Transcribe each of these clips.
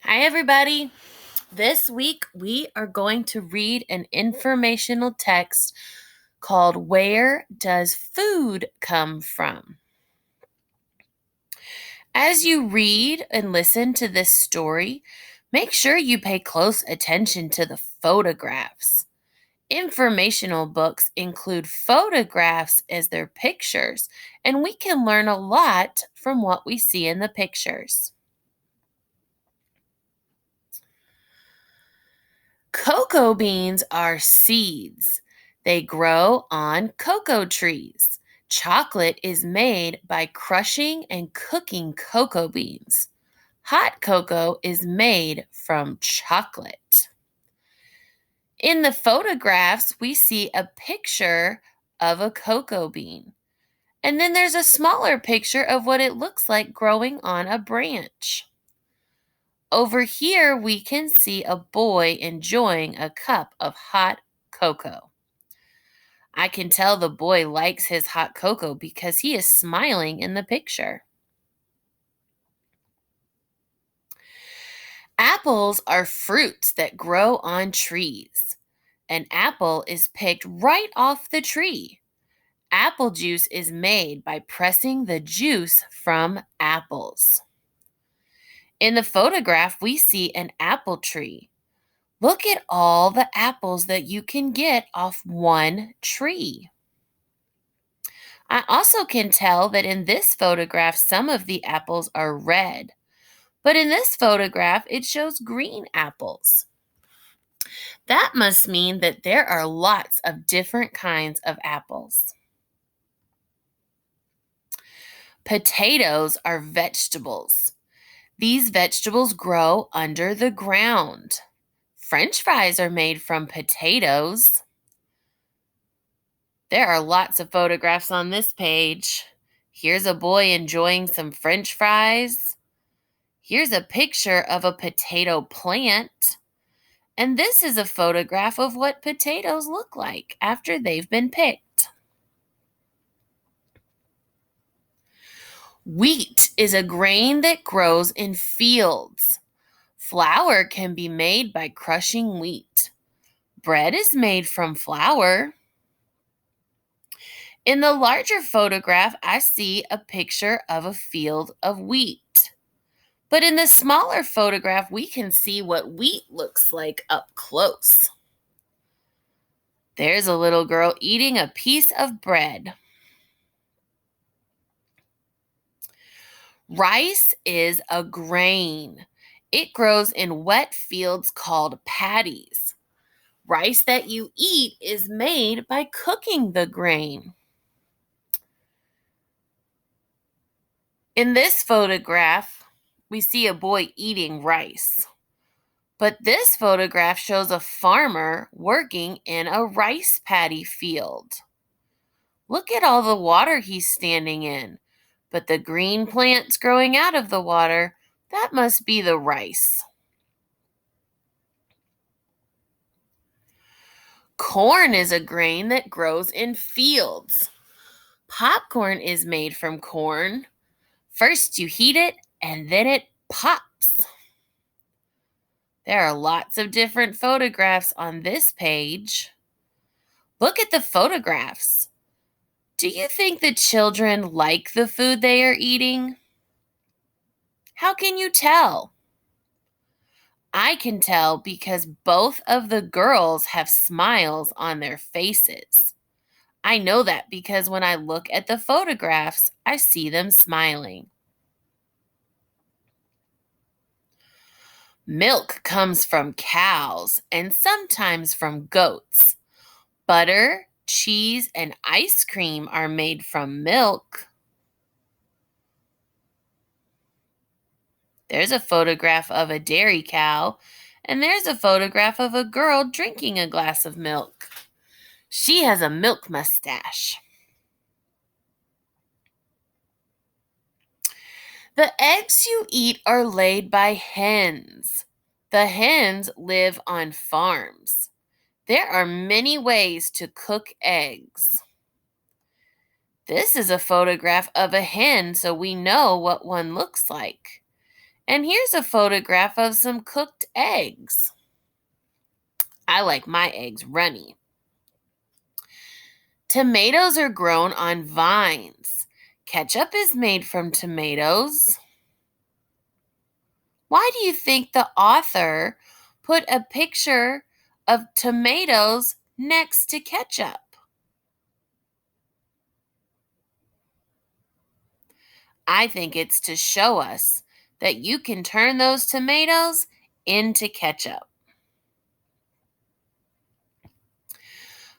Hi, everybody. This week we are going to read an informational text called Where Does Food Come From? As you read and listen to this story, make sure you pay close attention to the photographs. Informational books include photographs as their pictures, and we can learn a lot from what we see in the pictures. Cocoa beans are seeds. They grow on cocoa trees. Chocolate is made by crushing and cooking cocoa beans. Hot cocoa is made from chocolate. In the photographs, we see a picture of a cocoa bean. And then there's a smaller picture of what it looks like growing on a branch. Over here, we can see a boy enjoying a cup of hot cocoa. I can tell the boy likes his hot cocoa because he is smiling in the picture. Apples are fruits that grow on trees. An apple is picked right off the tree. Apple juice is made by pressing the juice from apples. In the photograph, we see an apple tree. Look at all the apples that you can get off one tree. I also can tell that in this photograph, some of the apples are red, but in this photograph, it shows green apples. That must mean that there are lots of different kinds of apples. Potatoes are vegetables. These vegetables grow under the ground. French fries are made from potatoes. There are lots of photographs on this page. Here's a boy enjoying some French fries. Here's a picture of a potato plant. And this is a photograph of what potatoes look like after they've been picked. Wheat is a grain that grows in fields. Flour can be made by crushing wheat. Bread is made from flour. In the larger photograph, I see a picture of a field of wheat. But in the smaller photograph, we can see what wheat looks like up close. There's a little girl eating a piece of bread. Rice is a grain. It grows in wet fields called paddies. Rice that you eat is made by cooking the grain. In this photograph, we see a boy eating rice. But this photograph shows a farmer working in a rice paddy field. Look at all the water he's standing in. But the green plants growing out of the water, that must be the rice. Corn is a grain that grows in fields. Popcorn is made from corn. First you heat it and then it pops. There are lots of different photographs on this page. Look at the photographs. Do you think the children like the food they are eating? How can you tell? I can tell because both of the girls have smiles on their faces. I know that because when I look at the photographs, I see them smiling. Milk comes from cows and sometimes from goats. Butter, cheese, and ice cream are made from milk. There's a photograph of a dairy cow, and there's a photograph of a girl drinking a glass of milk. She has a milk mustache. The eggs you eat are laid by hens. The hens live on farms. There are many ways to cook eggs. This is a photograph of a hen, so we know what one looks like. And here's a photograph of some cooked eggs. I like my eggs runny. Tomatoes are grown on vines. Ketchup is made from tomatoes. Why do you think the author put a picture of tomatoes next to ketchup? I think it's to show us that you can turn those tomatoes into ketchup.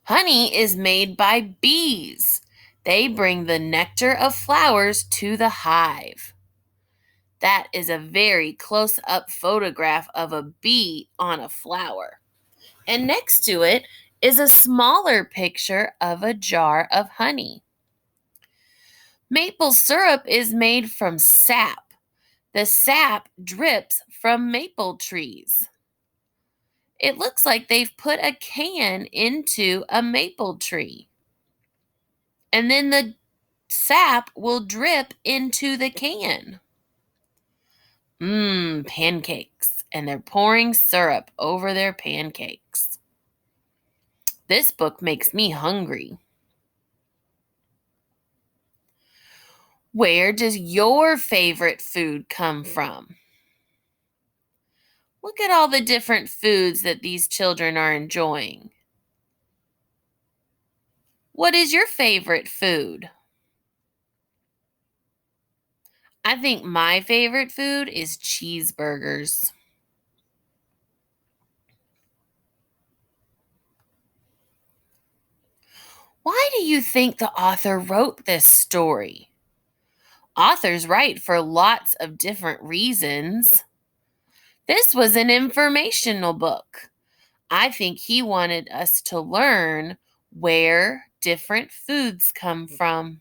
Honey is made by bees. They bring the nectar of flowers to the hive. That is a very close up photograph of a bee on a flower. And next to it is a smaller picture of a jar of honey. Maple syrup is made from sap. The sap drips from maple trees. It looks like they've put a can into a maple tree. And then the sap will drip into the can. Pancakes. And they're pouring syrup over their pancakes. This book makes me hungry. Where does your favorite food come from? Look at all the different foods that these children are enjoying. What is your favorite food? I think my favorite food is cheeseburgers. Why do you think the author wrote this story? Authors write for lots of different reasons. This was an informational book. I think he wanted us to learn where different foods come from.